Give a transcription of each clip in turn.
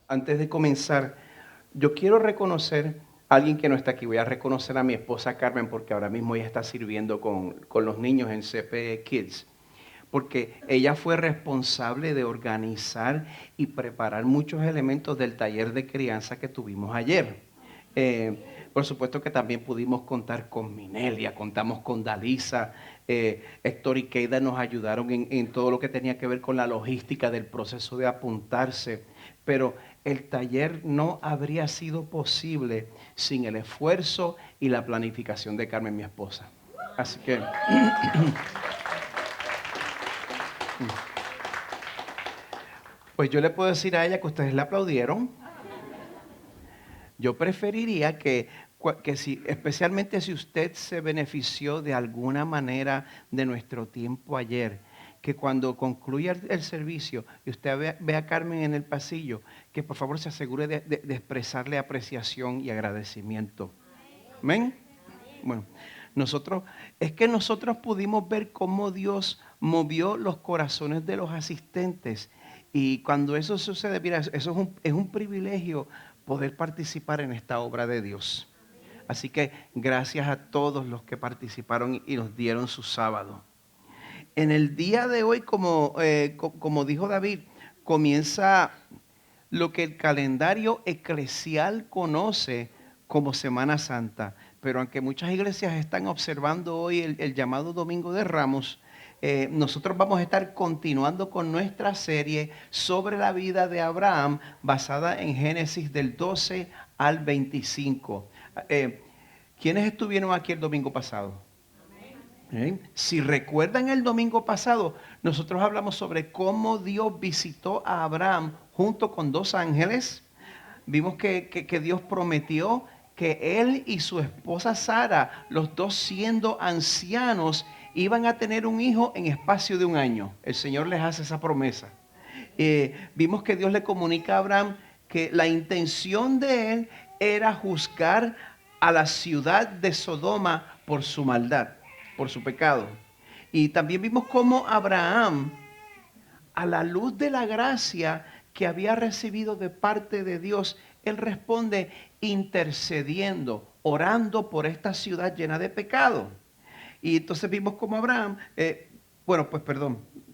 Antes de comenzar, yo quiero reconocer a alguien que no está aquí. Voy a reconocer a mi esposa Carmen porque ahora mismo ella está sirviendo con los niños en CP Kids. Porque ella fue responsable de organizar y preparar muchos elementos del taller de crianza que tuvimos ayer. Por supuesto que también pudimos contar con Minelia, contamos con Dalisa, Héctor y Keida nos ayudaron en todo lo que tenía que ver con la logística del proceso de apuntarse, pero el taller no habría sido posible sin el esfuerzo y la planificación de Carmen, mi esposa. Así que pues yo le puedo decir a ella que ustedes la aplaudieron. Yo preferiría que si, especialmente si usted se benefició de alguna manera de nuestro tiempo ayer, que cuando concluya el servicio y usted ve a Carmen en el pasillo, que por favor se asegure de expresarle apreciación y agradecimiento. ¿Amén? Bueno, nosotros pudimos ver cómo Dios movió los corazones de los asistentes. Y cuando eso sucede, mira, eso es un privilegio poder participar en esta obra de Dios. Así que gracias a todos los que participaron y nos dieron su sábado. En el día de hoy, como dijo David, comienza lo que el calendario eclesial conoce como Semana Santa. Pero aunque muchas iglesias están observando hoy el llamado Domingo de Ramos, nosotros vamos a estar continuando con nuestra serie sobre la vida de Abraham basada en Génesis del 12 al 25. ¿Quiénes estuvieron aquí el domingo pasado? Si recuerdan el domingo pasado, nosotros hablamos sobre cómo Dios visitó a Abraham junto con dos ángeles. Vimos que Dios prometió que él y su esposa Sara, los dos siendo ancianos, iban a tener un hijo en espacio de un año. El Señor les hace esa promesa. Vimos que Dios le comunica a Abraham que la intención de él era juzgar a la ciudad de Sodoma por su maldad, por su pecado. Y también vimos cómo Abraham, a la luz de la gracia que había recibido de parte de Dios, él responde intercediendo, orando por esta ciudad llena de pecado. Y entonces vimos cómo Abraham,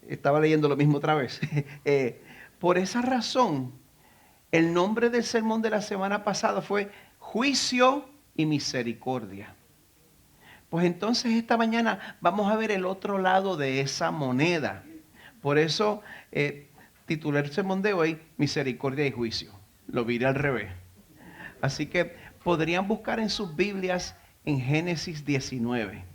estaba leyendo lo mismo otra vez. Por esa razón, el nombre del sermón de la semana pasada fue juicio y misericordia. Pues entonces esta mañana vamos a ver el otro lado de esa moneda. Por eso titulé el sermón de hoy Misericordia y Juicio. Lo viré al revés. Así que podrían buscar en sus Biblias en Génesis 19.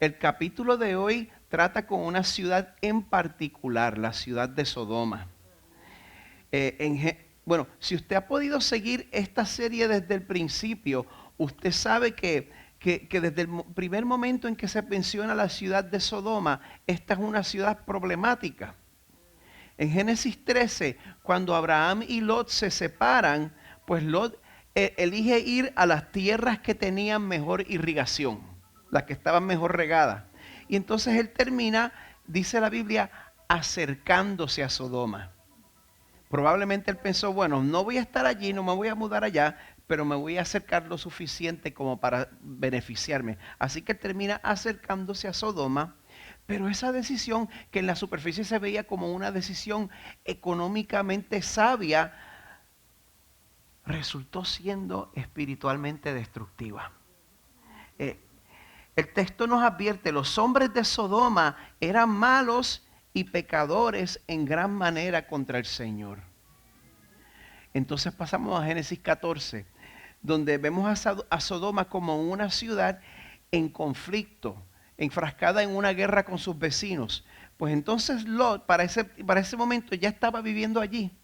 El capítulo de hoy trata con una ciudad en particular, la ciudad de Sodoma. Si usted ha podido seguir esta serie desde el principio, usted sabe que desde el primer momento en que se menciona la ciudad de Sodoma, esta es una ciudad problemática. En Génesis 13, cuando Abraham y Lot se separan, pues Lot elige ir a las tierras que tenían mejor irrigación, las que estaban mejor regadas. Y entonces él termina, dice la Biblia, acercándose a Sodoma. Probablemente él pensó, bueno, no voy a estar allí, no me voy a mudar allá, pero me voy a acercar lo suficiente como para beneficiarme. Así que él termina acercándose a Sodoma, pero esa decisión que en la superficie se veía como una decisión económicamente sabia, resultó siendo espiritualmente destructiva. El texto nos advierte, los hombres de Sodoma eran malos y pecadores en gran manera contra el Señor. Entonces pasamos a Génesis 14, donde vemos a Sodoma como una ciudad en conflicto, enfrascada en una guerra con sus vecinos. Pues entonces Lot para ese momento ya estaba viviendo allí.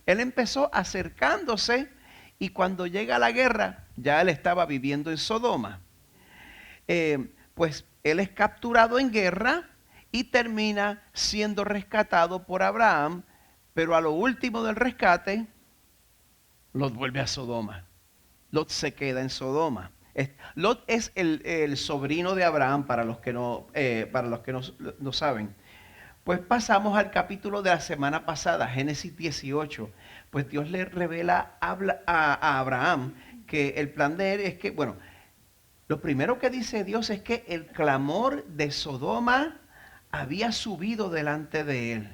Él empezó acercándose y cuando llega la guerra ya él estaba viviendo en Sodoma. Pues él es capturado en guerra y termina siendo rescatado por Abraham, pero a lo último del rescate, Lot vuelve a Sodoma. Lot se queda en Sodoma. Lot es el sobrino de Abraham, para los que no saben. Pues pasamos al capítulo de la semana pasada, Génesis 18. Pues Dios le revela a Abraham que el plan de él es que, bueno, lo primero que dice Dios es que el clamor de Sodoma había subido delante de él.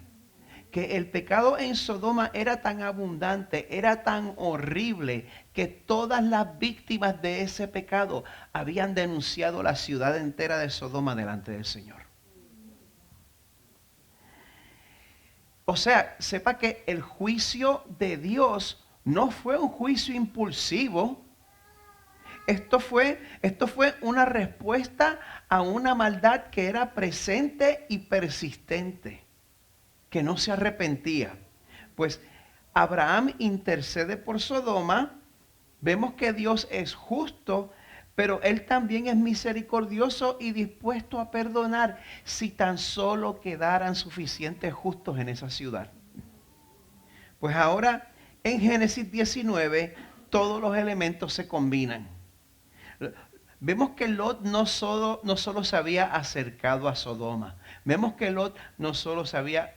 Que el pecado en Sodoma era tan abundante, era tan horrible, que todas las víctimas de ese pecado habían denunciado la ciudad entera de Sodoma delante del Señor. O sea, sepa que el juicio de Dios no fue un juicio impulsivo. Esto fue una respuesta a una maldad que era presente y persistente, que no se arrepentía. Pues Abraham intercede por Sodoma. Vemos que Dios es justo, pero Él también es misericordioso y dispuesto a perdonar si tan solo quedaran suficientes justos en esa ciudad. Pues ahora en Génesis 19 todos los elementos se combinan. Vemos que Lot no solo se había acercado a Sodoma. Vemos que Lot no solo se había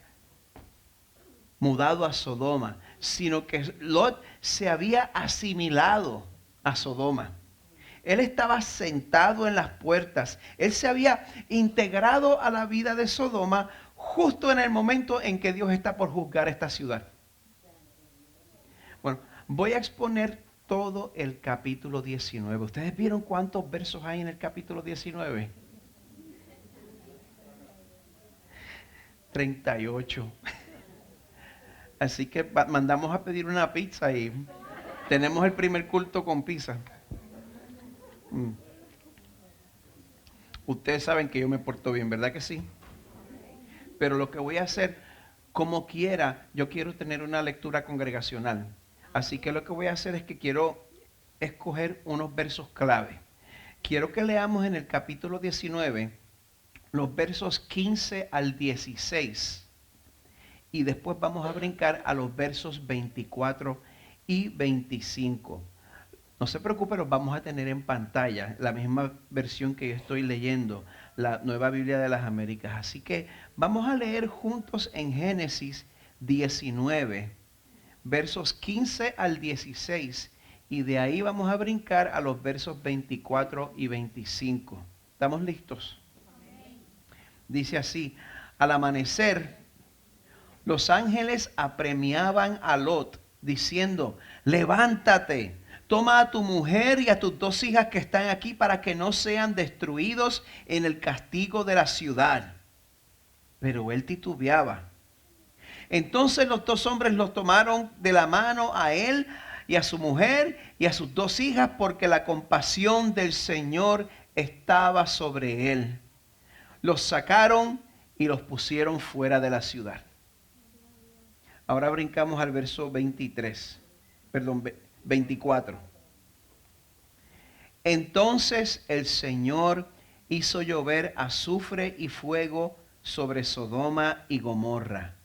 mudado a Sodoma, sino que Lot se había asimilado a Sodoma. Él estaba sentado en las puertas. Él se había integrado a la vida de Sodoma justo en el momento en que Dios está por juzgar esta ciudad. Bueno, voy a exponer todo el capítulo 19. ¿Ustedes vieron cuántos versos hay en el capítulo 19? 38. Así que mandamos a pedir una pizza y tenemos el primer culto con pizza. Ustedes saben que yo me porto bien, ¿verdad que sí? Pero lo que voy a hacer, como quiera, yo quiero tener una lectura congregacional. Así que lo que voy a hacer es que quiero escoger unos versos clave. Quiero que leamos en el capítulo 19 los versos 15 al 16. Y después vamos a brincar a los versos 24 y 25. No se preocupe, los vamos a tener en pantalla, la misma versión que yo estoy leyendo, la Nueva Biblia de las Américas. Así que vamos a leer juntos en Génesis 19, versos 15 al 16. Y de ahí vamos a brincar a los versos 24 y 25. ¿Estamos listos? Dice así: al amanecer, los ángeles apremiaban a Lot, diciendo: levántate, toma a tu mujer y a tus 2 hijas que están aquí para que no sean destruidos en el castigo de la ciudad. Pero él titubeaba. Entonces los 2 hombres los tomaron de la mano a él y a su mujer y a sus 2 hijas, porque la compasión del Señor estaba sobre él. Los sacaron y los pusieron fuera de la ciudad. Ahora brincamos al verso 24. Entonces el Señor hizo llover azufre y fuego sobre Sodoma y Gomorra,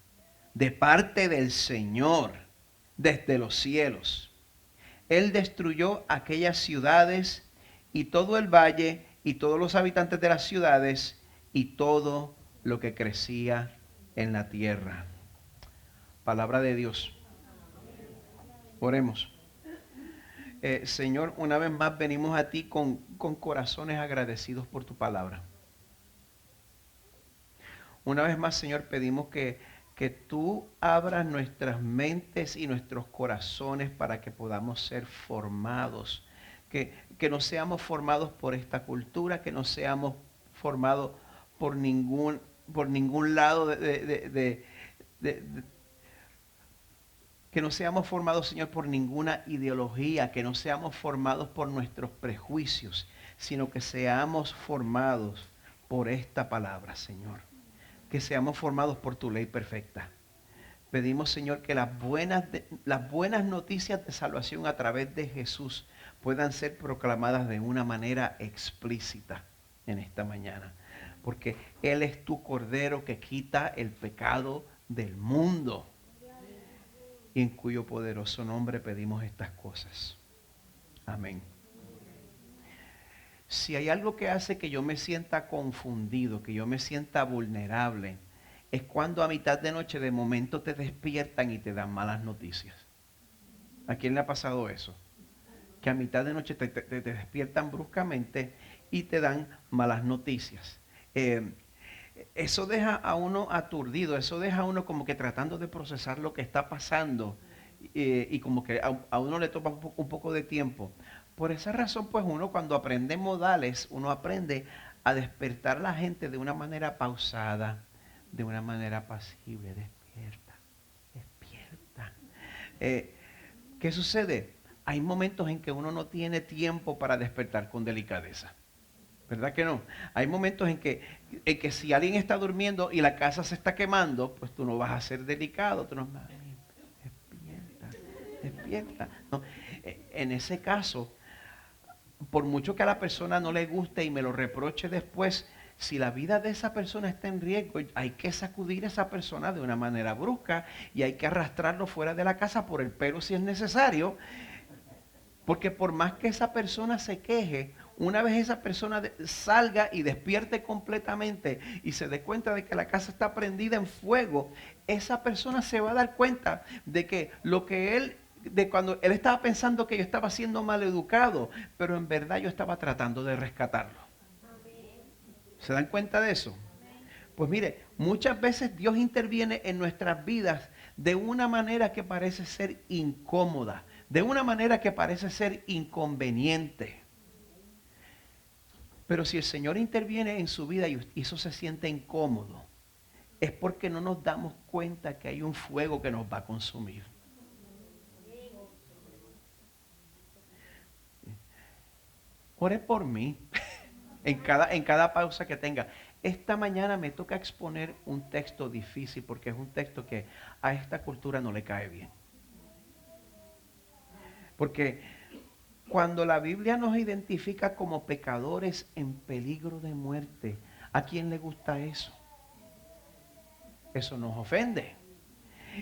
de parte del Señor, desde los cielos. Él destruyó aquellas ciudades y todo el valle y todos los habitantes de las ciudades y todo lo que crecía en la tierra. Palabra de Dios. Oremos. Señor, una vez más venimos a ti con corazones agradecidos por tu palabra. Una vez más, Señor, pedimos que tú abras nuestras mentes y nuestros corazones para que podamos ser formados. Que no seamos formados por esta cultura, que no seamos formados por ningún lado que no seamos formados, Señor, por ninguna ideología, que no seamos formados por nuestros prejuicios, sino que seamos formados por esta palabra, Señor. Que seamos formados por tu ley perfecta. Pedimos, Señor, que las buenas noticias de salvación a través de Jesús puedan ser proclamadas de una manera explícita en esta mañana. Porque Él es tu Cordero que quita el pecado del mundo. Y en cuyo poderoso nombre pedimos estas cosas. Amén. Si hay algo que hace que yo me sienta confundido, que yo me sienta vulnerable, es cuando a mitad de noche de momento te despiertan y te dan malas noticias. ¿A quién le ha pasado eso? Que a mitad de noche te despiertan bruscamente y te dan malas noticias. Eso deja a uno aturdido, eso deja a uno como que tratando de procesar lo que está pasando y como que a uno le toma un poco de tiempo. Por esa razón, pues uno cuando aprende modales, uno aprende a despertar a la gente de una manera pausada, de una manera apacible. Despierta, despierta. ¿Qué sucede? Hay momentos en que uno no tiene tiempo para despertar con delicadeza. ¿Verdad que no? Hay momentos en que si alguien está durmiendo y la casa se está quemando, pues tú no vas a ser delicado. Tú no, mami, despierta, despierta. No, en ese caso, por mucho que a la persona no le guste y me lo reproche después, si la vida de esa persona está en riesgo, hay que sacudir a esa persona de una manera brusca y hay que arrastrarlo fuera de la casa por el pelo si es necesario. Porque por más que esa persona se queje, una vez esa persona salga y despierte completamente y se dé cuenta de que la casa está prendida en fuego, esa persona se va a dar cuenta de que lo que de cuando él estaba pensando que yo estaba siendo maleducado, pero en verdad yo estaba tratando de rescatarlo. ¿Se dan cuenta de eso? Pues mire, muchas veces Dios interviene en nuestras vidas de una manera que parece ser incómoda, de una manera que parece ser inconveniente. Pero si el Señor interviene en su vida y eso se siente incómodo, es porque no nos damos cuenta que hay un fuego que nos va a consumir. Ore por mí en cada pausa que tenga. Esta mañana me toca exponer un texto difícil porque es un texto que a esta cultura no le cae bien. Porque cuando la Biblia nos identifica como pecadores en peligro de muerte, ¿a quién le gusta eso? Eso nos ofende.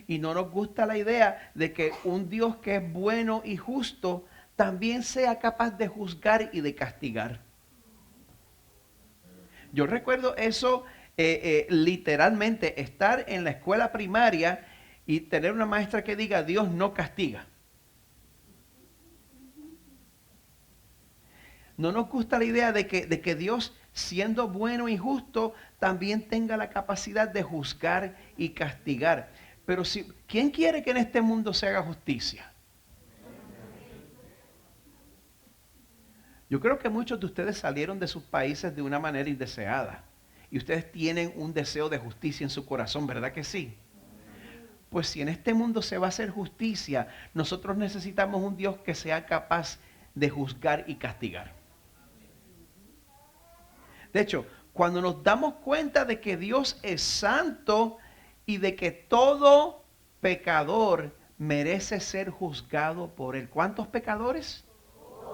Y no nos gusta la idea de que un Dios que es bueno y justo también sea capaz de juzgar y de castigar. Yo recuerdo eso literalmente, estar en la escuela primaria y tener una maestra que diga Dios no castiga. No nos gusta la idea de que Dios, siendo bueno y justo, también tenga la capacidad de juzgar y castigar. Pero ¿quién quiere que en este mundo se haga justicia? Yo creo que muchos de ustedes salieron de sus países de una manera indeseada. Y ustedes tienen un deseo de justicia en su corazón, ¿verdad que sí? Pues si en este mundo se va a hacer justicia, nosotros necesitamos un Dios que sea capaz de juzgar y castigar. De hecho, cuando nos damos cuenta de que Dios es santo y de que todo pecador merece ser juzgado por él. ¿Cuántos pecadores?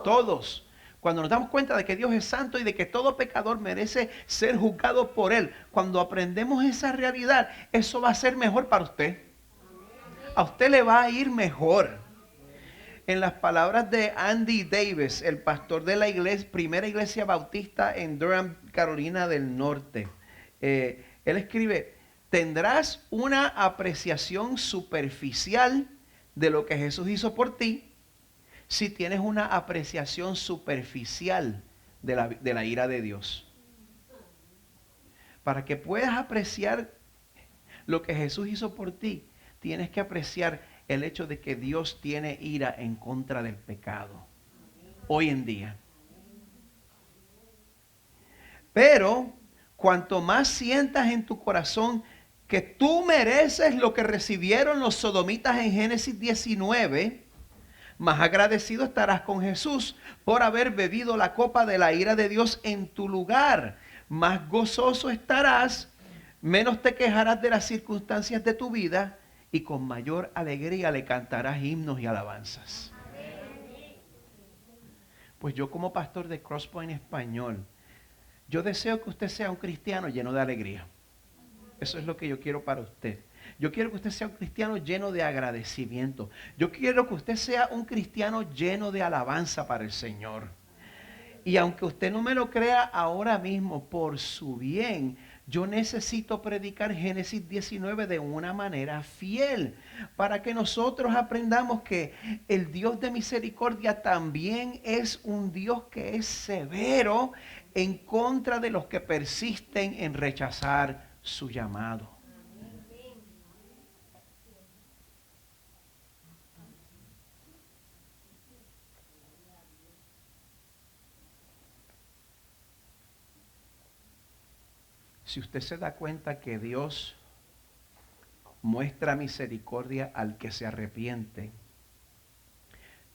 Todos. Cuando nos damos cuenta de que Dios es santo y de que todo pecador merece ser juzgado por él, cuando aprendemos esa realidad, eso va a ser mejor para usted. A usted le va a ir mejor. En las palabras de Andy Davis, el pastor de la primera iglesia bautista en Durham, Carolina del Norte, él escribe: tendrás una apreciación superficial de lo que Jesús hizo por ti si tienes una apreciación superficial de la ira de Dios. Para que puedas apreciar lo que Jesús hizo por ti, tienes que apreciar el hecho de que Dios tiene ira en contra del pecado hoy en día. Pero cuanto más sientas en tu corazón que tú mereces lo que recibieron los sodomitas en Génesis 19, más agradecido estarás con Jesús por haber bebido la copa de la ira de Dios en tu lugar. Más gozoso estarás, menos te quejarás de las circunstancias de tu vida y con mayor alegría le cantarás himnos y alabanzas. Pues yo, como pastor de Crosspoint Español, yo deseo que usted sea un cristiano lleno de alegría. Eso es lo que yo quiero para usted. Yo quiero que usted sea un cristiano lleno de agradecimiento. Yo quiero que usted sea un cristiano lleno de alabanza para el Señor. Y aunque usted no me lo crea ahora mismo, por su bien, Yo necesito predicar Génesis 19 de una manera fiel para que nosotros aprendamos que el Dios de misericordia también es un Dios que es severo en contra de los que persisten en rechazar su llamado. Si usted se da cuenta que Dios muestra misericordia al que se arrepiente,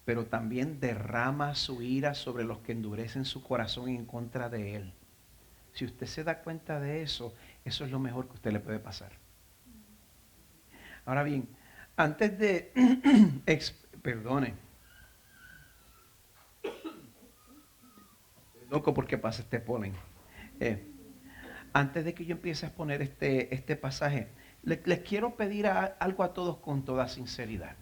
pero también derrama su ira sobre los que endurecen su corazón en contra de Él. Si usted se da cuenta de eso, eso es lo mejor que a usted le puede pasar. Ahora bien, antes de... perdone. Loco, porque pasa este polen. Antes de que yo empiece a exponer este pasaje, les quiero pedir algo a todos con toda sinceridad.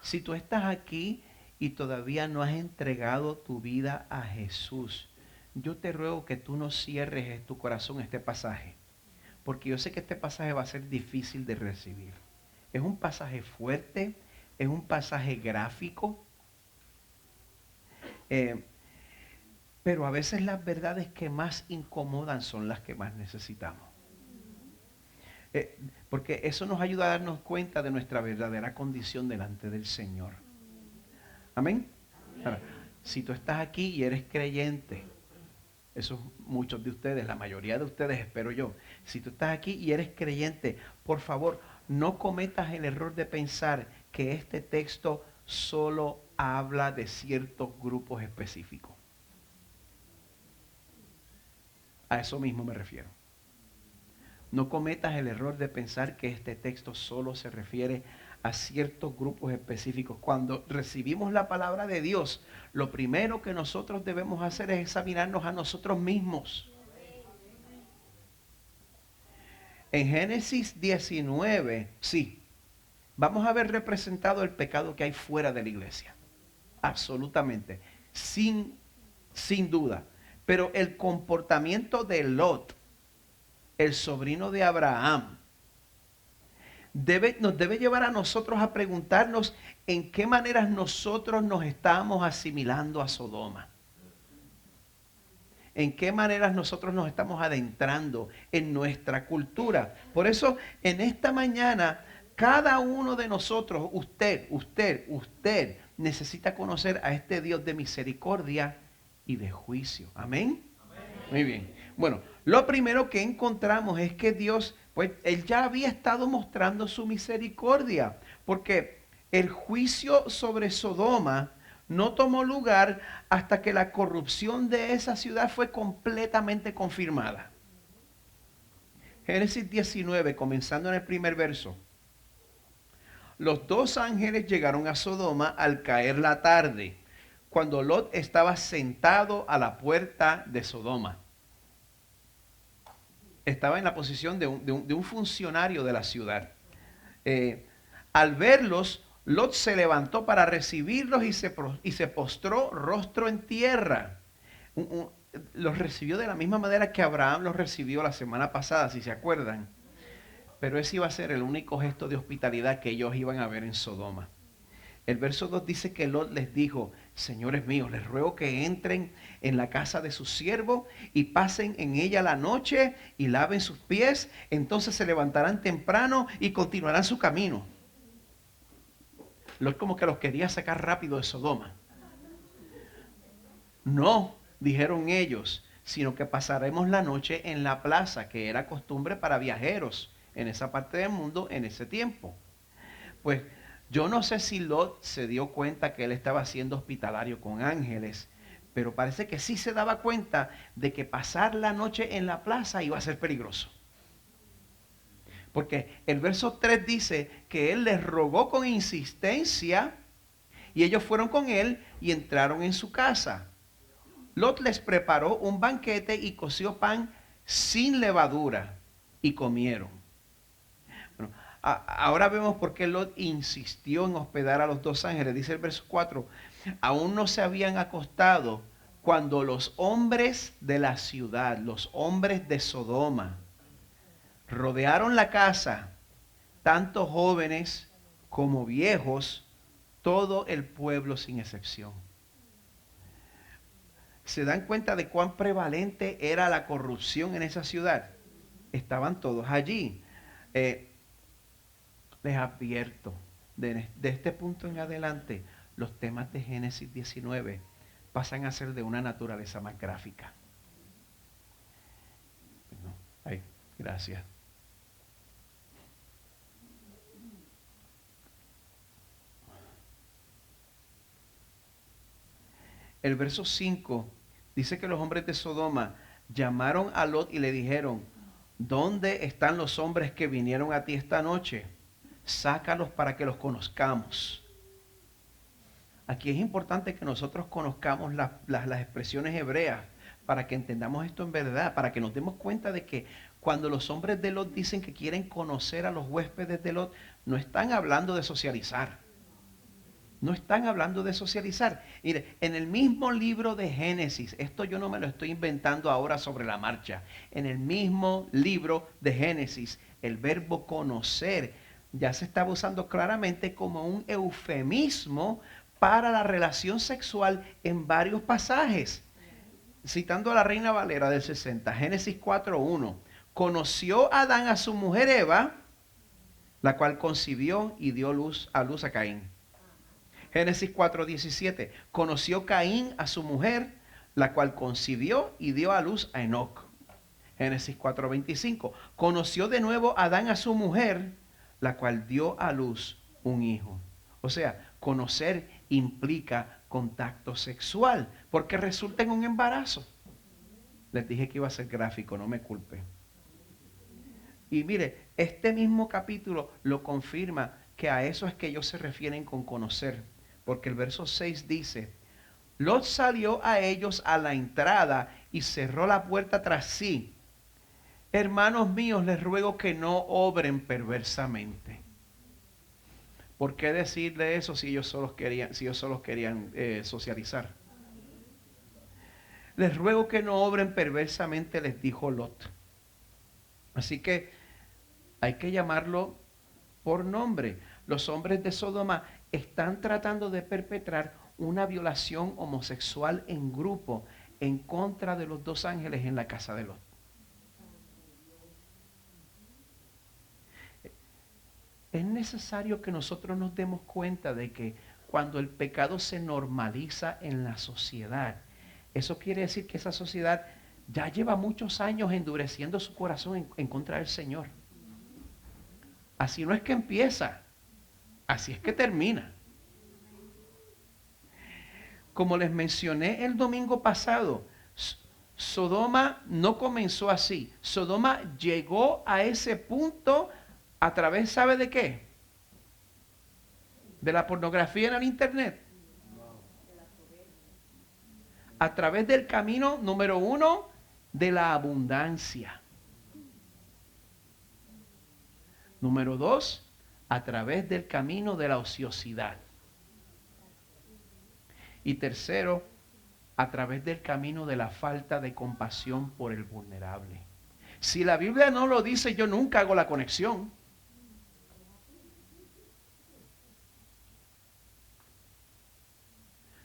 Si tú estás aquí y todavía no has entregado tu vida a Jesús, yo te ruego que tú no cierres en tu corazón este pasaje, porque yo sé que este pasaje va a ser difícil de recibir. Es un pasaje fuerte, es un pasaje gráfico, pero a veces las verdades que más incomodan son las que más necesitamos. Porque eso nos ayuda a darnos cuenta de nuestra verdadera condición delante del Señor. Amén. Ahora, si tú estás aquí y eres creyente, eso muchos de ustedes, la mayoría de ustedes, espero yo. Si tú estás aquí y eres creyente, por favor, no cometas el error de pensar que este texto solo habla de ciertos grupos específicos. A eso mismo me refiero. No cometas el error de pensar que este texto solo se refiere a ciertos grupos específicos. Cuando recibimos la palabra de Dios, lo primero que nosotros debemos hacer es examinarnos a nosotros mismos. En Génesis 19, sí, vamos a ver representado el pecado que hay fuera de la iglesia. Absolutamente, sin duda. Pero el comportamiento de Lot, el sobrino de Abraham, nos debe llevar a nosotros a preguntarnos en qué maneras nosotros nos estamos asimilando a Sodoma. En qué maneras nosotros nos estamos adentrando en nuestra cultura. Por eso, en esta mañana, cada uno de nosotros, usted, necesita conocer a este Dios de misericordia y de juicio. Amén. Muy bien. Bueno, lo primero que encontramos es que Dios, pues, Él ya había estado mostrando su misericordia, porque el juicio sobre Sodoma no tomó lugar hasta que la corrupción de esa ciudad fue completamente confirmada. Génesis 19, comenzando en el primer verso. Los dos ángeles llegaron a Sodoma al caer la tarde, cuando Lot estaba sentado a la puerta de Sodoma. Estaba en la posición de un funcionario de la ciudad. Al verlos, Lot se levantó para recibirlos y se postró rostro en tierra. Los recibió de la misma manera que Abraham los recibió la semana pasada, si se acuerdan. Pero ese iba a ser el único gesto de hospitalidad que ellos iban a ver en Sodoma. El verso 2 dice que Lot les dijo: señores míos, les ruego que entren en la casa de su siervo y pasen en ella la noche y laven sus pies. Entonces se levantarán temprano y continuarán su camino. Lot como que los quería sacar rápido de Sodoma. No, dijeron ellos, sino que pasaremos la noche en la plaza, que era costumbre para viajeros en esa parte del mundo en ese tiempo. Pues yo no sé si Lot se dio cuenta que él estaba siendo hospitalario con ángeles, pero parece que sí se daba cuenta de que pasar la noche en la plaza iba a ser peligroso. Porque el verso 3 dice que él les rogó con insistencia y ellos fueron con él y entraron en su casa. Lot les preparó un banquete y coció pan sin levadura y comieron. Bueno, ahora vemos por qué Lot insistió en hospedar a los dos ángeles. Dice el verso 4, aún no se habían acostado Cuando los hombres de la ciudad, los hombres de Sodoma, rodearon la casa, tanto jóvenes como viejos, todo el pueblo sin excepción. ¿Se dan cuenta de cuán prevalente era la corrupción en esa ciudad? Estaban todos allí. Les advierto, de este punto en adelante, los temas de Génesis 19 pasan a ser de una naturaleza más gráfica. Bueno, ay, gracias. El verso 5 dice que los hombres de Sodoma llamaron a Lot y le dijeron, ¿dónde están los hombres que vinieron a ti esta noche? Sácalos para que los conozcamos. Aquí es importante que nosotros conozcamos las expresiones hebreas para que entendamos esto en verdad, para que nos demos cuenta de que cuando los hombres de Lot dicen que quieren conocer a los huéspedes de Lot, no están hablando de socializar. No están hablando de socializar. Mire, en el mismo libro de Génesis, esto yo no me lo estoy inventando ahora sobre la marcha. En el mismo libro de Génesis, el verbo conocer ya se estaba usando claramente como un eufemismo para la relación sexual en varios pasajes. Citando a la Reina Valera del 60, Génesis 4:1. Conoció Adán a su mujer Eva, la cual concibió y dio a luz a Caín. Génesis 4:17. Conoció Caín a su mujer, la cual concibió y dio a luz a Enoc. Génesis 4:25. Conoció de nuevo Adán a su mujer, la cual dio a luz un hijo. O sea, conocer implica contacto sexual, porque resulta en un embarazo. Les dije que iba a ser gráfico, no me culpe. Y mire, este mismo capítulo lo confirma, que a eso es que ellos se refieren con conocer. Porque el verso 6 dice, Lot salió a ellos a la entrada y cerró la puerta tras sí. Hermanos míos, les ruego que no obren perversamente. ¿Por qué decirle eso si ellos solo querían socializar? Les ruego que no obren perversamente, les dijo Lot. Así que hay que llamarlo por nombre. Los hombres de Sodoma están tratando de perpetrar una violación homosexual en grupo en contra de los dos ángeles en la casa de Lot. Es necesario que nosotros nos demos cuenta de que cuando el pecado se normaliza en la sociedad, eso quiere decir que esa sociedad ya lleva muchos años endureciendo su corazón en contra del Señor. Así no es que empieza, así es que termina. Como les mencioné el domingo pasado, Sodoma no comenzó así. Sodoma llegó a ese punto a través, ¿sabe de qué? De la pornografía en el internet. A través del camino número 1 de la abundancia. Número 2, a través del camino de la ociosidad. Y tercero, a través del camino de la falta de compasión por el vulnerable. Si la Biblia no lo dice, yo nunca hago la conexión.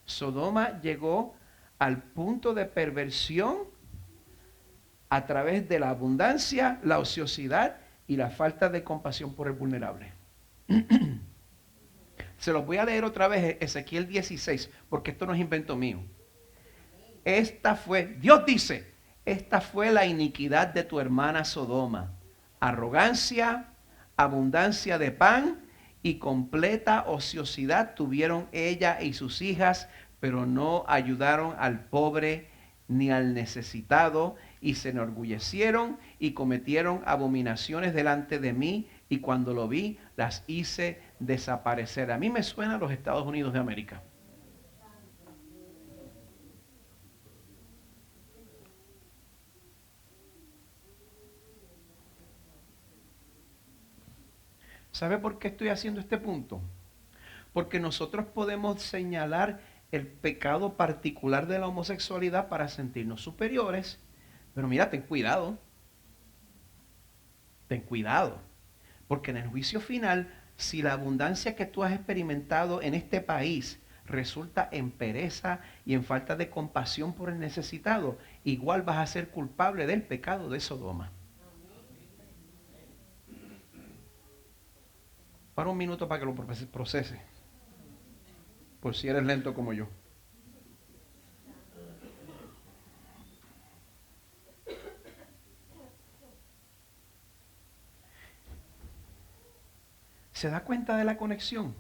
Sodoma llegó al punto de perversión a través de la abundancia, la ociosidad y la falta de compasión por el vulnerable. Se los voy a leer otra vez, Ezequiel 16, porque esto no es invento mío. Dios dice, esta fue la iniquidad de tu hermana Sodoma. Arrogancia, abundancia de pan y completa ociosidad tuvieron ella y sus hijas, pero no ayudaron al pobre ni al necesitado, y se enorgullecieron y cometieron abominaciones delante de mí, y cuando lo vi, las hice desaparecer. A mí me suena a los Estados Unidos de América. ¿Sabe por qué estoy haciendo este punto? Porque nosotros podemos señalar el pecado particular de la homosexualidad para sentirnos superiores. Pero mira, ten cuidado, porque en el juicio final, si la abundancia que tú has experimentado en este país resulta en pereza y en falta de compasión por el necesitado, igual vas a ser culpable del pecado de Sodoma. Para un minuto para que lo procese, por si eres lento como yo. ¿Se da cuenta de la conexión?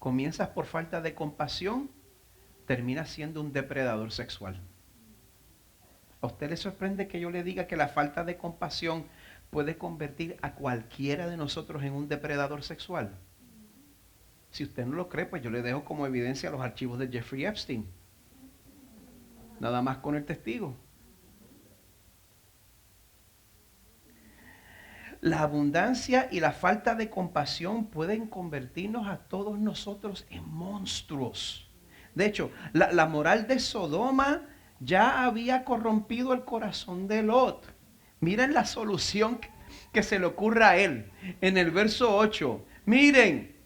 Comienzas por falta de compasión, terminas siendo un depredador sexual. ¿A usted le sorprende que yo le diga que la falta de compasión puede convertir a cualquiera de nosotros en un depredador sexual? Si usted no lo cree, pues yo le dejo como evidencia los archivos de Jeffrey Epstein. Nada más con el testigo. La abundancia y la falta de compasión pueden convertirnos a todos nosotros en monstruos. De hecho, la moral de Sodoma ya había corrompido el corazón de Lot. Miren la solución que se le ocurre a él en el verso 8. Miren,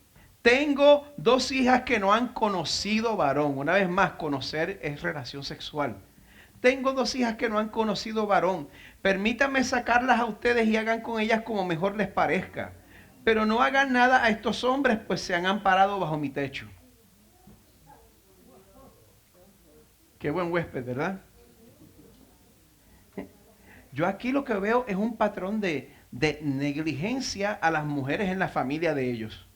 tengo 2 hijas que no han conocido varón. Una vez más, conocer es relación sexual. Tengo 2 hijas que no han conocido varón. Permítanme sacarlas a ustedes y hagan con ellas como mejor les parezca. Pero no hagan nada a estos hombres, pues se han amparado bajo mi techo. Qué buen huésped, ¿verdad? Yo aquí lo que veo es un patrón de negligencia a las mujeres en la familia de ellos.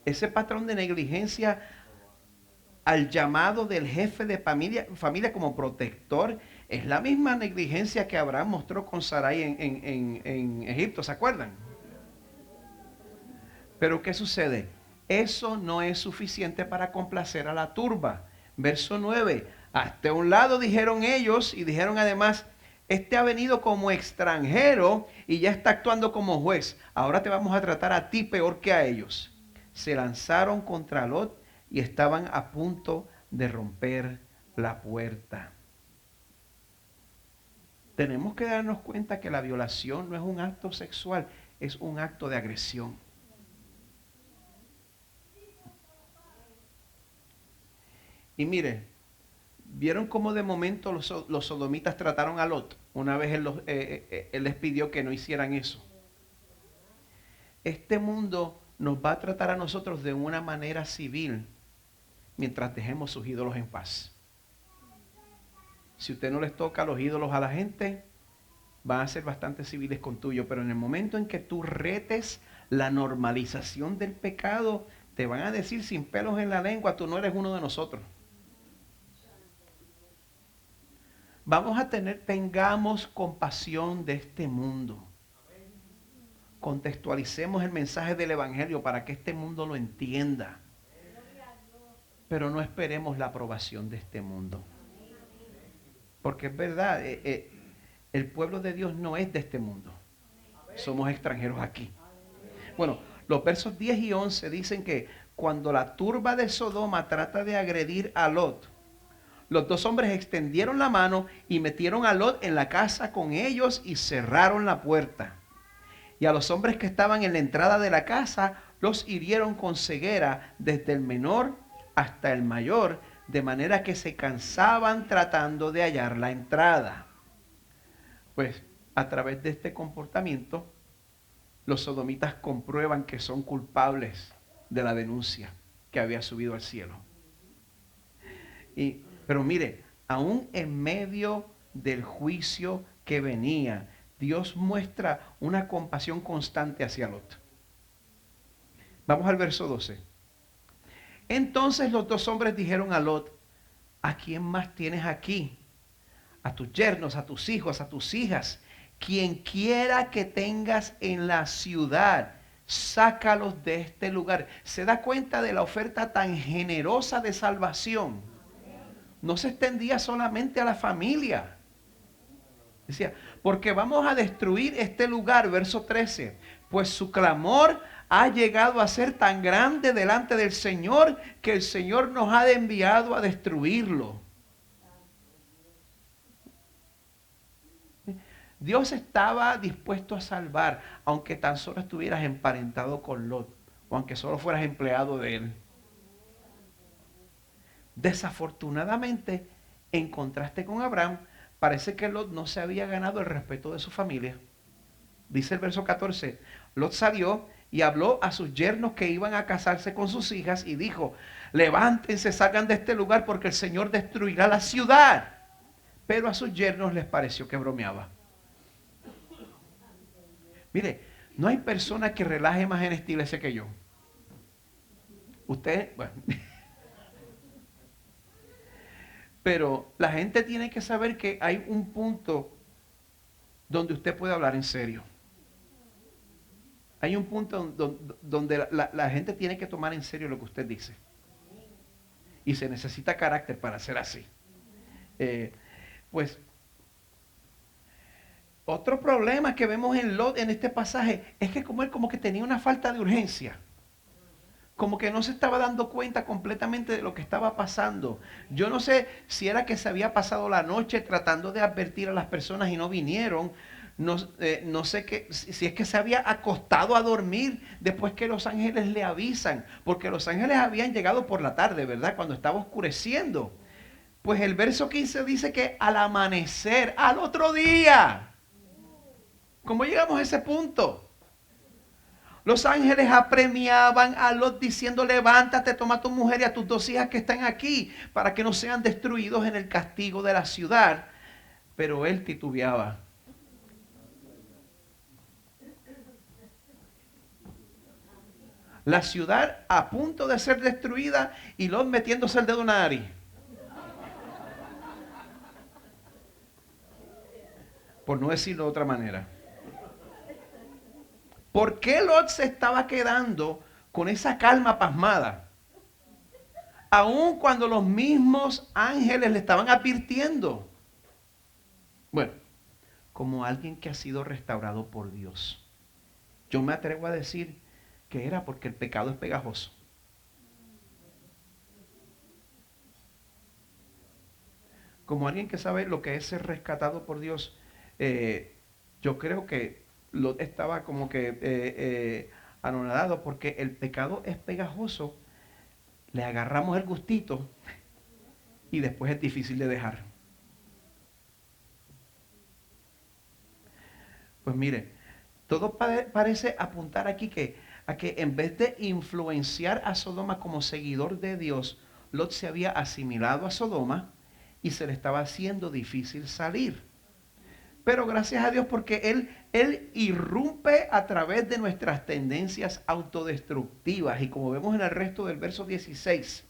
Ese patrón de negligencia al llamado del jefe de familia como protector es la misma negligencia que Abraham mostró con Sarai en Egipto, ¿se acuerdan? Pero ¿qué sucede? Eso no es suficiente para complacer a la turba. Verso 9. Hasta un lado dijeron ellos y dijeron además, este ha venido como extranjero y ya está actuando como juez. Ahora te vamos a tratar a ti peor que a ellos. Se lanzaron contra Lot y estaban a punto de romper la puerta. Tenemos que darnos cuenta que la violación no es un acto sexual, es un acto de agresión. Y mire, ¿vieron cómo de momento los sodomitas trataron a Lot? Una vez él les pidió que no hicieran eso. Este mundo nos va a tratar a nosotros de una manera civil mientras dejemos sus ídolos en paz. Si usted no les toca los ídolos a la gente, van a ser bastante civiles con tuyo, pero en el momento en que tú retes la normalización del pecado, te van a decir sin pelos en la lengua, tú no eres uno de nosotros. Tengamos compasión de este mundo. Contextualicemos el mensaje del Evangelio para que este mundo lo entienda. Pero no esperemos la aprobación de este mundo. Porque es verdad, el pueblo de Dios no es de este mundo. Somos extranjeros aquí. Bueno, los versos 10 y 11 dicen que cuando la turba de Sodoma trata de agredir a Lot, los 2 hombres extendieron la mano y metieron a Lot en la casa con ellos y cerraron la puerta. Y a los hombres que estaban en la entrada de la casa los hirieron con ceguera desde el menor hasta el mayor, de manera que se cansaban tratando de hallar la entrada. Pues a través de este comportamiento, los sodomitas comprueban que son culpables de la denuncia que había subido al cielo. Pero mire, aún en medio del juicio que venía, Dios muestra una compasión constante hacia Lot. Vamos al verso 12. Entonces los 2 hombres dijeron a Lot, ¿a quién más tienes aquí? A tus yernos, a tus hijos, a tus hijas. Quien quiera que tengas en la ciudad, sácalos de este lugar. ¿Se da cuenta de la oferta tan generosa de salvación? No se extendía solamente a la familia. Decía, porque vamos a destruir este lugar, verso 13. Pues su clamor ha llegado a ser tan grande delante del Señor que el Señor nos ha enviado a destruirlo. Dios estaba dispuesto a salvar, aunque tan solo estuvieras emparentado con Lot, o aunque solo fueras empleado de él. Desafortunadamente, en contraste con Abraham, parece que Lot no se había ganado el respeto de su familia. Dice el verso 14, Lot salió y habló a sus yernos que iban a casarse con sus hijas y dijo, levántense, salgan de este lugar porque el Señor destruirá la ciudad. Pero a sus yernos les pareció que bromeaba. Mire, no hay persona que relaje más en esta iglesia que yo. Usted, bueno. Pero la gente tiene que saber que hay un punto donde usted puede hablar en serio. Hay un punto donde la gente tiene que tomar en serio lo que usted dice. Y se necesita carácter para ser así. Pues, otro problema que vemos en Lot en este pasaje es que como él como que tenía una falta de urgencia. Como que no se estaba dando cuenta completamente de lo que estaba pasando. Yo no sé si era que se había pasado la noche tratando de advertir a las personas y no vinieron. No sé si es que se había acostado a dormir después que los ángeles le avisan. Porque los ángeles habían llegado por la tarde, ¿verdad? Cuando estaba oscureciendo. Pues el verso 15 dice que al amanecer, al otro día. ¿Cómo llegamos a ese punto? Los ángeles apremiaban a Lot diciendo, levántate, toma a tu mujer y a tus 2 hijas que están aquí para que no sean destruidos en el castigo de la ciudad. Pero él titubeaba. La ciudad a punto de ser destruida y Lot metiéndose el dedo en la nariz. Por no decirlo de otra manera. ¿Por qué Lot se estaba quedando con esa calma pasmada? Aun cuando los mismos ángeles le estaban advirtiendo. Bueno, como alguien que ha sido restaurado por Dios, yo me atrevo a decir que era porque el pecado es pegajoso. Como alguien que sabe lo que es ser rescatado por Dios, yo creo que Lot estaba como que anonadado porque el pecado es pegajoso, le agarramos el gustito y después es difícil de dejar. Pues mire, todo parece apuntar aquí a que en vez de influenciar a Sodoma como seguidor de Dios, Lot se había asimilado a Sodoma y se le estaba haciendo difícil salir. Pero gracias a Dios porque Él irrumpe a través de nuestras tendencias autodestructivas. Y como vemos en el resto del verso 16,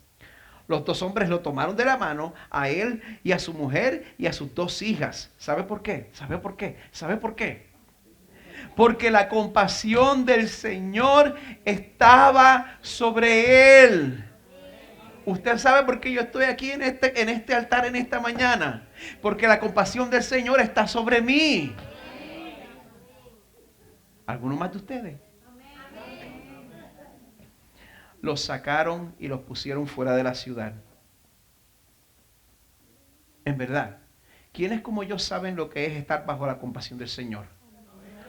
los 2 hombres lo tomaron de la mano, a él y a su mujer y a sus 2 hijas. ¿Sabe por qué? ¿Sabe por qué? ¿Sabe por qué? Porque la compasión del Señor estaba sobre él. Usted sabe por qué yo estoy aquí en este altar en esta mañana. Porque la compasión del Señor está sobre mí. ¿Alguno más de ustedes? Los sacaron y los pusieron fuera de la ciudad. En verdad, ¿quiénes como yo saben lo que es estar bajo la compasión del Señor?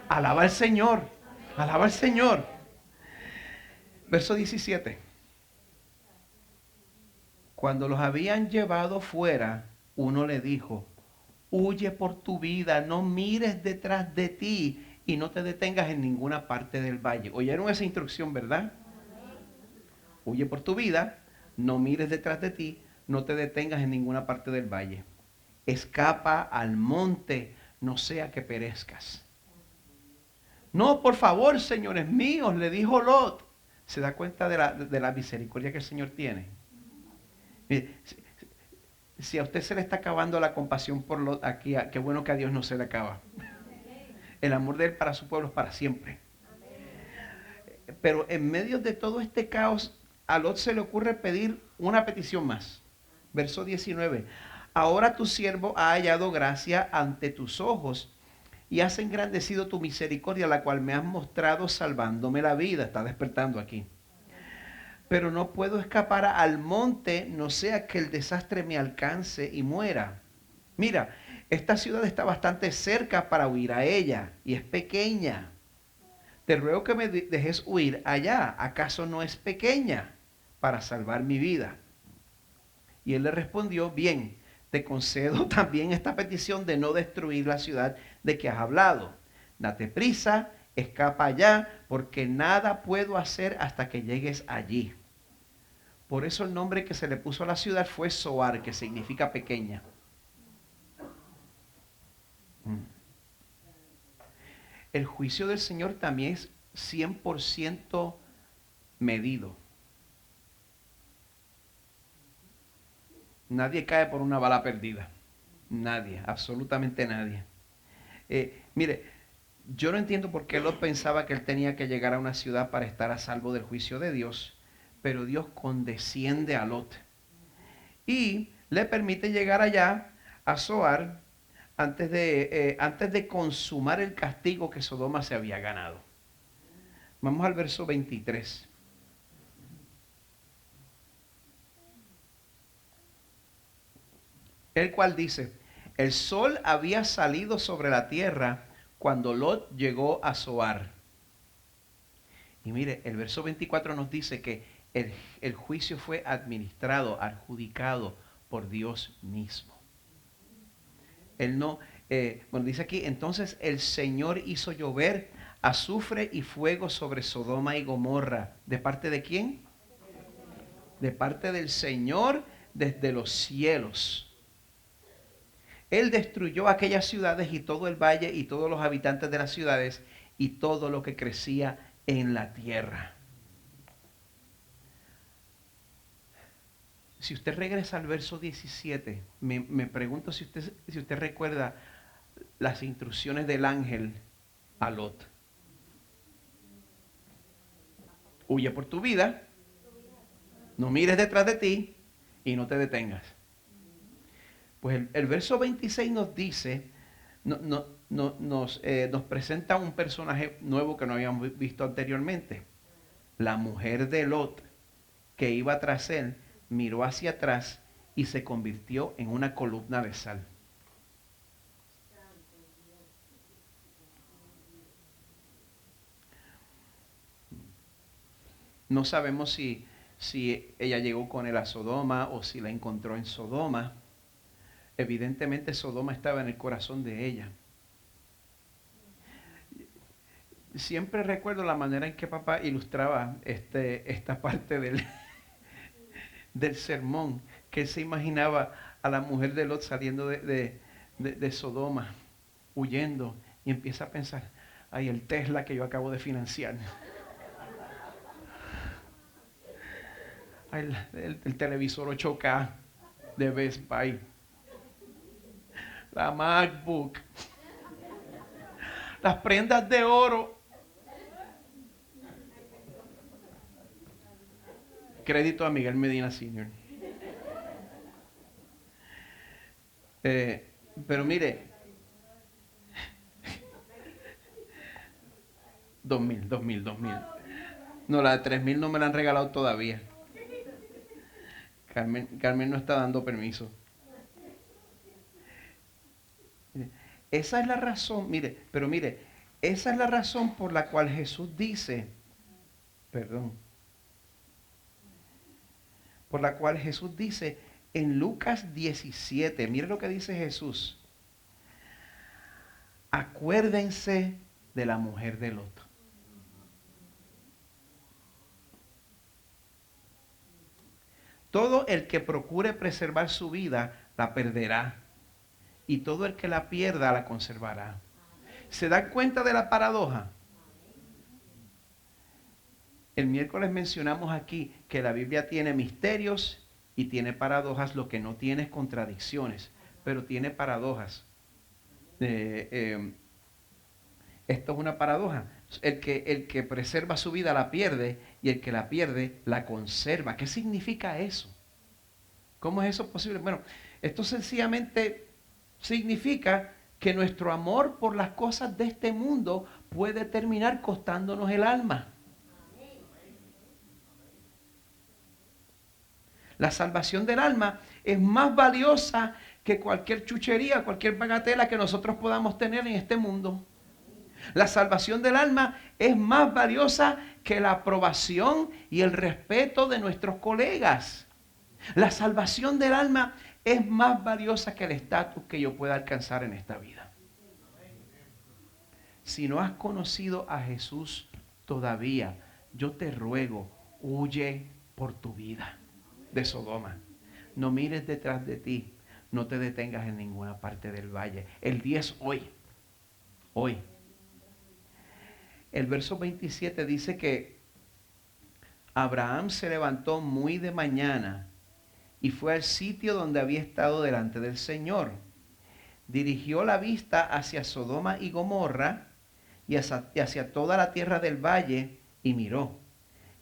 Alaba al Señor. Alaba al Señor. Verso 17. Cuando los habían llevado fuera, uno le dijo, huye por tu vida, no mires detrás de ti y no te detengas en ninguna parte del valle. ¿Oyeron esa instrucción, verdad? Huye por tu vida, no mires detrás de ti, no te detengas en ninguna parte del valle. Escapa al monte, no sea que perezcas. No, por favor, señores míos, le dijo Lot. ¿Se da cuenta de la misericordia que el Señor tiene? Mire, si a usted se le está acabando la compasión por Lot aquí, qué bueno que a Dios no se le acaba. El amor de Él para su pueblo es para siempre. Pero en medio de todo este caos, a Lot se le ocurre pedir una petición más. Verso 19. Ahora tu siervo ha hallado gracia ante tus ojos. y has engrandecido tu misericordia, la cual me has mostrado salvándome la vida. Está despertando aquí. Pero no puedo escapar al monte, no sea que el desastre me alcance y muera. Mira, esta ciudad está bastante cerca para huir a ella y es pequeña. Te ruego que me dejes huir allá. ¿Acaso no es pequeña para salvar mi vida? Y él le respondió, bien, te concedo también esta petición de no destruir la ciudad de que has hablado. Date prisa, escapa allá, porque nada puedo hacer hasta que llegues allí. Por eso el nombre que se le puso a la ciudad fue Zoar, que significa pequeña. El juicio del Señor también es 100% medido. Nadie cae por una bala perdida. Nadie, absolutamente nadie. Mire, yo no entiendo por qué Lot pensaba que él tenía que llegar a una ciudad para estar a salvo del juicio de Dios, pero Dios condesciende a Lot y le permite llegar allá a Zoar antes de consumar el castigo que Sodoma se había ganado. Vamos al verso 23. El cual dice, el sol había salido sobre la tierra cuando Lot llegó a Zoar. Y mire, el verso 24 nos dice que el juicio fue administrado, adjudicado por Dios mismo. Él no, bueno, dice aquí, entonces el Señor hizo llover azufre y fuego sobre Sodoma y Gomorra. ¿De parte de quién? De parte del Señor desde los cielos. Él destruyó aquellas ciudades y todo el valle y todos los habitantes de las ciudades y todo lo que crecía en la tierra. Si usted regresa al verso 17, me pregunto si usted recuerda las instrucciones del ángel a Lot. Huye por tu vida, no mires detrás de ti y no te detengas. Pues el verso 26 nos dice, nos presenta un personaje nuevo que no habíamos visto anteriormente. La mujer de Lot, que iba tras él, miró hacia atrás y se convirtió en una columna de sal. No sabemos si ella llegó con él a Sodoma o si la encontró en Sodoma. Evidentemente Sodoma estaba en el corazón de ella. Siempre recuerdo la manera en que papá ilustraba esta parte del sermón, que él se imaginaba a la mujer de Lot saliendo de Sodoma, huyendo, y empieza a pensar, ay, el Tesla que yo acabo de financiar. Ay, el televisor 8K de Best Buy. La MacBook. Las prendas de oro. Crédito a Miguel Medina Sr. Pero mire, 2000. No, la de 3000 no me la han regalado todavía. Carmen no está dando permiso. Esa es la razón, mire, esa es la razón por la cual Jesús dice, por la cual Jesús dice en Lucas 17, mire lo que dice Jesús, acuérdense de la mujer de Lot. Todo el que procure preservar su vida, la perderá. Y todo el que la pierda, la conservará. ¿Se dan cuenta de la paradoja? El miércoles mencionamos aquí que la Biblia tiene misterios y tiene paradojas, lo que no tiene es contradicciones, pero tiene paradojas. Esto es una paradoja. El que preserva su vida la pierde y el que la pierde la conserva. ¿Qué significa eso? ¿Cómo es eso posible? Bueno, esto sencillamente significa que nuestro amor por las cosas de este mundo puede terminar costándonos el alma. La salvación del alma es más valiosa que cualquier chuchería, cualquier bagatela que nosotros podamos tener en este mundo. La salvación del alma es más valiosa que la aprobación y el respeto de nuestros colegas. La salvación del alma es más valiosa que el estatus que yo pueda alcanzar en esta vida. Si no has conocido a Jesús todavía, yo te ruego, huye por tu vida de Sodoma. No mires detrás de ti. No te detengas en ninguna parte del valle. El día es hoy. Hoy. El verso 27 dice que Abraham se levantó muy de mañana y fue al sitio donde había estado delante del Señor. Dirigió la vista hacia Sodoma y Gomorra y hacia toda la tierra del valle y miró.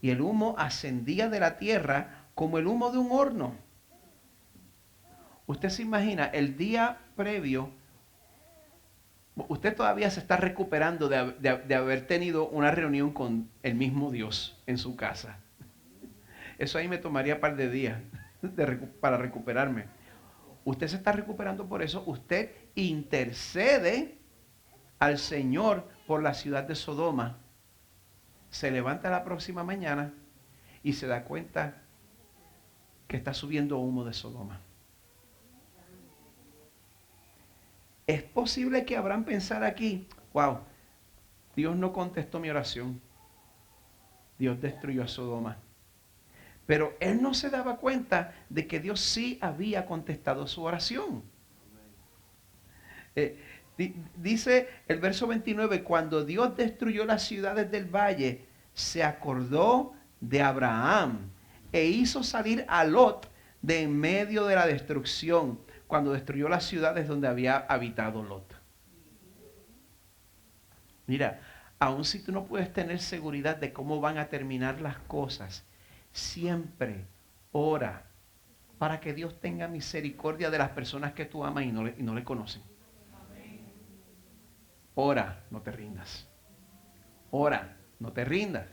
Y el humo ascendía de la tierra como el humo de un horno. Usted se imagina, el día previo, usted todavía se está recuperando de haber tenido una reunión con el mismo Dios en su casa. Eso ahí me tomaría un par de días para recuperarme. Usted se está recuperando por eso. Usted intercede al Señor por la ciudad de Sodoma. Se levanta la próxima mañana y se da cuenta que está subiendo humo de Sodoma. Es posible que Abraham pensara aquí, wow, Dios no contestó mi oración. Dios destruyó a Sodoma. Pero él no se daba cuenta de que Dios sí había contestado su oración. Dice el verso 29, cuando Dios destruyó las ciudades del valle, se acordó de Abraham e hizo salir a Lot de en medio de la destrucción, cuando destruyó las ciudades donde había habitado Lot. Mira, aun si tú no puedes tener seguridad de cómo van a terminar las cosas, siempre ora para que Dios tenga misericordia de las personas que tú amas y no le conocen. Ora, no te rindas. Ora, no te rindas.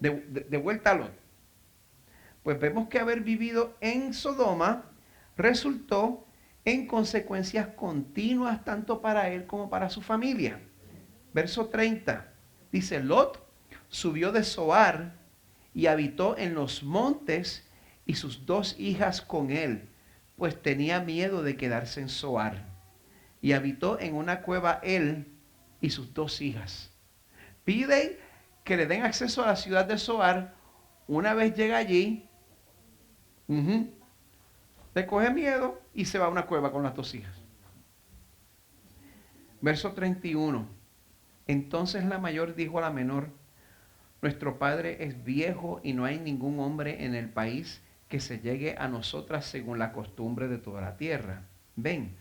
De vuelta a Lot. Pues vemos que haber vivido en Sodoma resultó en consecuencias continuas tanto para él como para su familia. Verso 30 dice, Lot subió de Zoar y habitó en los montes y sus 2 hijas con él, pues tenía miedo de quedarse en Zoar. Y habitó en una cueva él y sus 2 hijas. Pide que le den acceso a la ciudad de Zoar. Una vez llega allí, le coge miedo y se va a una cueva con las 2 hijas. Verso 31. Entonces la mayor dijo a la menor, nuestro padre es viejo y no hay ningún hombre en el país que se llegue a nosotras según la costumbre de toda la tierra. Ven,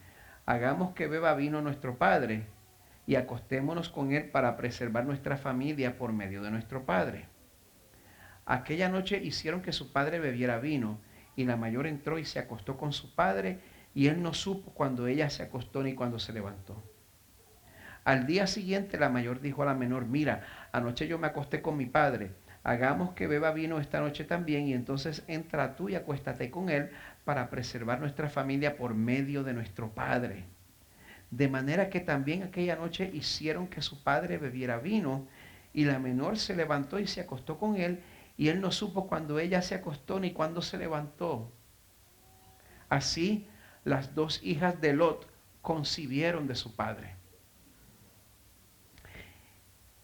hagamos que beba vino nuestro padre y acostémonos con él para preservar nuestra familia por medio de nuestro padre. Aquella noche hicieron que su padre bebiera vino y la mayor entró y se acostó con su padre y él no supo cuando ella se acostó ni cuando se levantó. Al día siguiente la mayor dijo a la menor, mira, anoche yo me acosté con mi padre, hagamos que beba vino esta noche también y entonces entra tú y acuéstate con él para preservar nuestra familia por medio de nuestro padre. De manera que también aquella noche hicieron que su padre bebiera vino y la menor se levantó y se acostó con él y él no supo cuando ella se acostó ni cuando se levantó. Así las 2 hijas de Lot concibieron de su padre.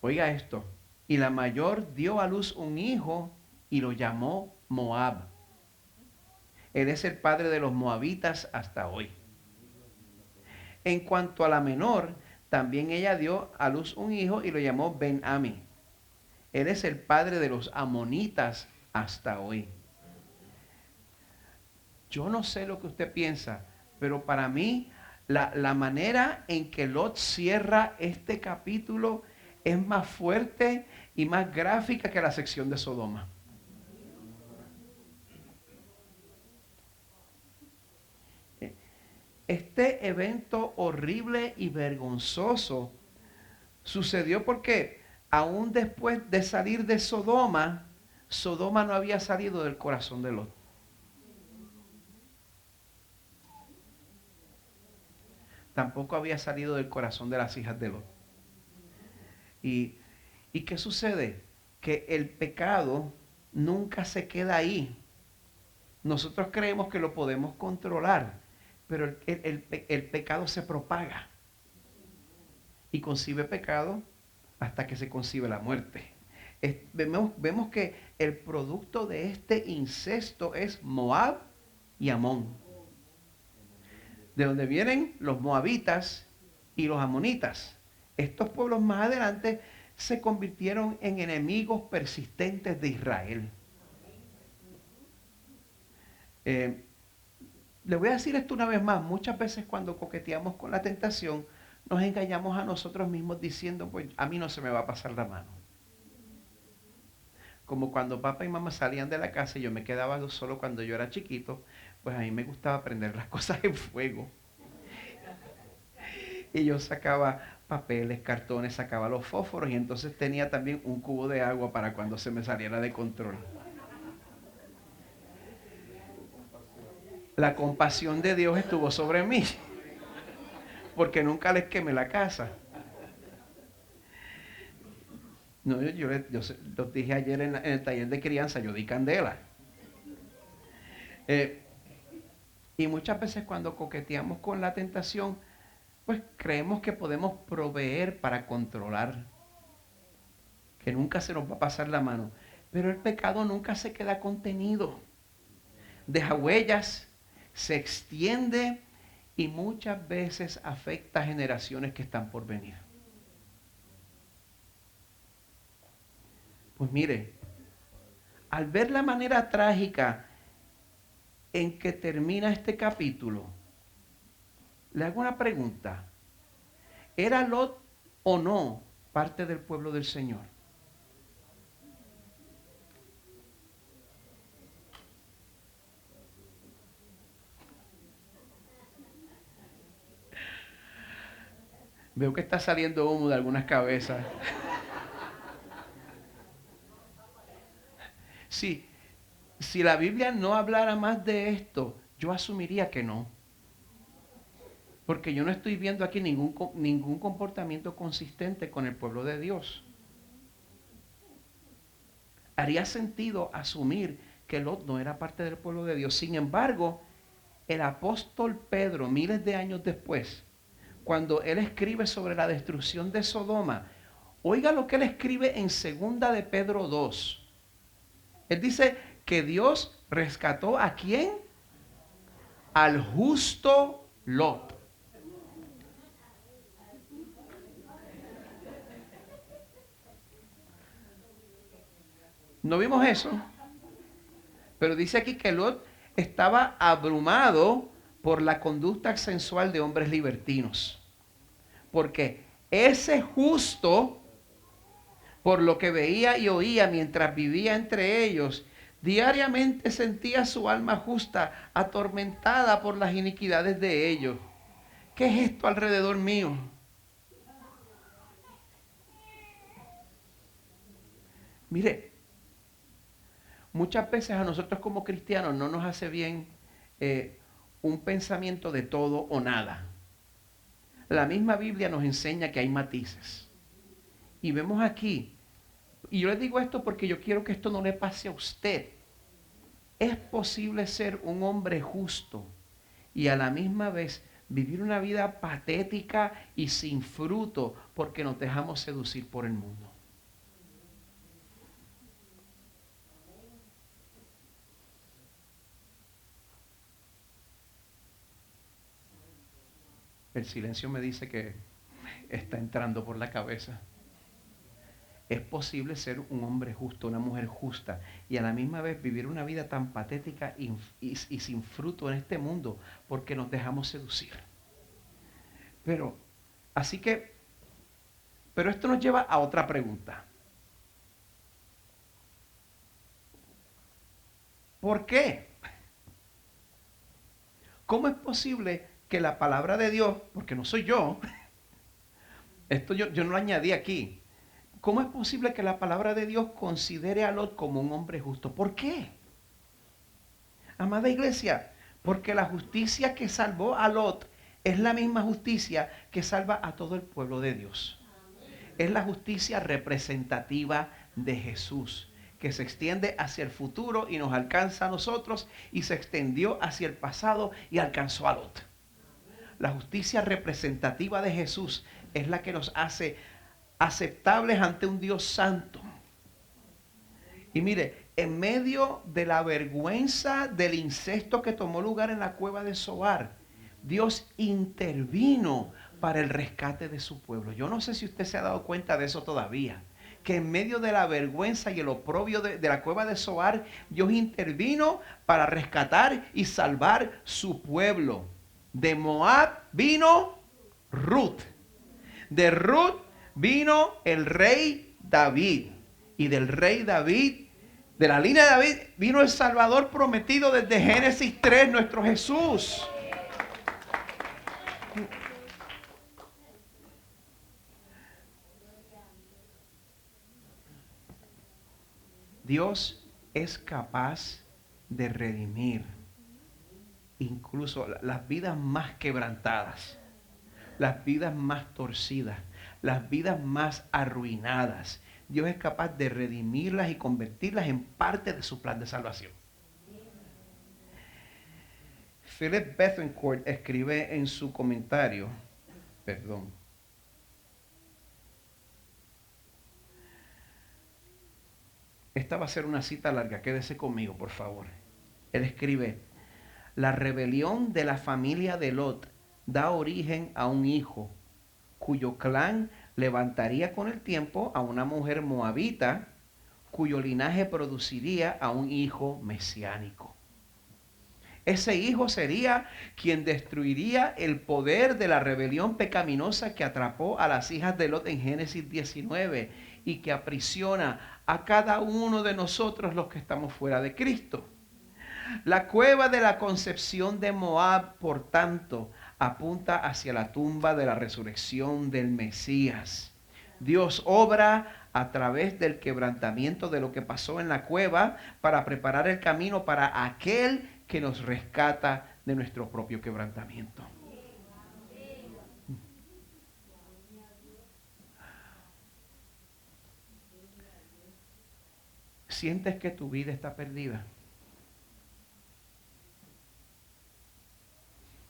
Oiga esto, y la mayor dio a luz un hijo y lo llamó Moab. Él es el padre de los moabitas hasta hoy. En cuanto a la menor, también ella dio a luz un hijo y lo llamó Ben-Ami. Él es el padre de los amonitas hasta hoy. Yo no sé lo que usted piensa, pero para mí la manera en que Lot cierra este capítulo es más fuerte y más gráfica que la sección de Sodoma. este evento horrible y vergonzoso sucedió porque aún después de salir de Sodoma, Sodoma no había salido del corazón de Lot. Tampoco había salido del corazón de las hijas de Lot. ¿Y, ¿Y qué sucede? Que el pecado nunca se queda ahí. Nosotros creemos que lo podemos controlar, pero el pecado se propaga y concibe pecado hasta que se concibe la muerte. Vemos que el producto de este incesto es Moab y Amón, de donde vienen los moabitas y los amonitas. Estos pueblos más adelante se convirtieron en enemigos persistentes de Israel. Le voy a decir esto una vez más. Muchas veces cuando coqueteamos con la tentación, nos engañamos a nosotros mismos diciendo, pues a mí no se me va a pasar la mano. Como cuando papá y mamá salían de la casa y yo me quedaba solo cuando yo era chiquito, pues a mí me gustaba prender las cosas en fuego. Y yo sacaba papeles, cartones, sacaba los fósforos y entonces tenía también un cubo de agua para cuando se me saliera de control. La compasión de Dios estuvo sobre mí, porque nunca les quemé la casa. No, yo los dije ayer en el taller de crianza, yo di candela. Y muchas veces cuando coqueteamos con la tentación, pues creemos que podemos proveer para controlar, que nunca se nos va a pasar la mano. Pero el pecado nunca se queda contenido. Deja huellas, se extiende y muchas veces afecta a generaciones que están por venir. Pues mire, al ver la manera trágica en que termina este capítulo, le hago una pregunta. ¿Era Lot o no parte del pueblo del Señor? Veo que está saliendo humo de algunas cabezas. Sí, si la Biblia no hablara más de esto, yo asumiría que no. Porque yo no estoy viendo aquí ningún comportamiento consistente con el pueblo de Dios. Haría sentido asumir que Lot no era parte del pueblo de Dios. Sin embargo, el apóstol Pedro, miles de años después, cuando él escribe sobre la destrucción de Sodoma, oiga lo que él escribe en 2 de Pedro 2. Él dice que Dios rescató ¿a quién? Al justo Lot. No vimos eso, pero dice aquí que Lot estaba abrumado por la conducta sensual de hombres libertinos. Porque ese justo, por lo que veía y oía mientras vivía entre ellos, diariamente sentía su alma justa atormentada por las iniquidades de ellos. ¿Qué es esto alrededor mío? Mire, muchas veces a nosotros como cristianos no nos hace bien un pensamiento de todo o nada. La misma Biblia nos enseña que hay matices. Y vemos aquí, y yo le digo esto porque yo quiero que esto no le pase a usted. Es posible ser un hombre justo y a la misma vez vivir una vida patética y sin fruto porque nos dejamos seducir por el mundo. El silencio me dice que está entrando por la cabeza. Es posible ser un hombre justo, una mujer justa y a la misma vez vivir una vida tan patética y sin fruto en este mundo porque nos dejamos seducir. Pero, así que, pero esto nos lleva a otra pregunta. ¿Por qué? ¿Cómo es posible que la palabra de Dios, porque no soy yo, esto yo no lo añadí aquí. ¿Cómo es posible que la palabra de Dios considere a Lot como un hombre justo? ¿Por qué? Amada iglesia, porque la justicia que salvó a Lot es la misma justicia que salva a todo el pueblo de Dios. Es la justicia representativa de Jesús, que se extiende hacia el futuro y nos alcanza a nosotros, y se extendió hacia el pasado y alcanzó a Lot. La justicia representativa de Jesús es la que nos hace aceptables ante un Dios santo. Y mire, en medio de la vergüenza del incesto que tomó lugar en la cueva de Zoar, Dios intervino para el rescate de su pueblo. Yo no sé si usted se ha dado cuenta de eso todavía, que en medio de la vergüenza y el oprobio de la cueva de Zoar, Dios intervino para rescatar y salvar su pueblo. De Moab vino Ruth. De Ruth vino el rey David. Y del rey David, de la línea de David, vino el Salvador prometido desde Génesis 3, nuestro Jesús. Dios es capaz de redimir incluso las vidas más quebrantadas, las vidas más torcidas, las vidas más arruinadas. Dios es capaz de redimirlas y convertirlas en parte de su plan de salvación. Philip Bethencourt escribe en su comentario, esta va a ser una cita larga, quédese conmigo, por favor. Él escribe: la rebelión de la familia de Lot da origen a un hijo, cuyo clan levantaría con el tiempo a una mujer moabita, cuyo linaje produciría a un hijo mesiánico. Ese hijo sería quien destruiría el poder de la rebelión pecaminosa que atrapó a las hijas de Lot en Génesis 19 y que aprisiona a cada uno de nosotros los que estamos fuera de Cristo. La cueva de la concepción de Moab, por tanto, apunta hacia la tumba de la resurrección del Mesías. Dios obra a través del quebrantamiento de lo que pasó en la cueva para preparar el camino para aquel que nos rescata de nuestro propio quebrantamiento. ¿Sientes que tu vida está perdida?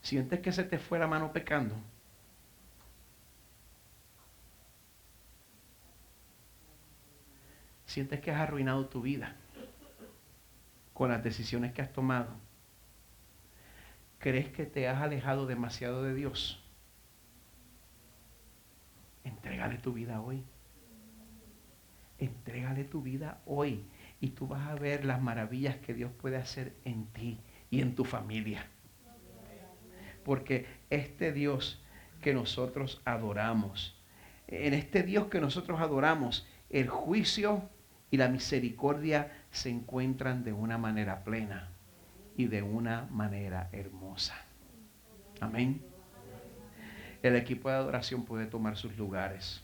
¿Sientes que se te fue la mano pecando? ¿Sientes que has arruinado tu vida con las decisiones que has tomado? ¿Crees que te has alejado demasiado de Dios? Entrégale tu vida hoy. Entrégale tu vida hoy y tú vas a ver las maravillas que Dios puede hacer en ti y en tu familia. Porque este Dios que nosotros adoramos, en este Dios que nosotros adoramos, el juicio y la misericordia se encuentran de una manera plena y de una manera hermosa. Amén. El equipo de adoración puede tomar sus lugares.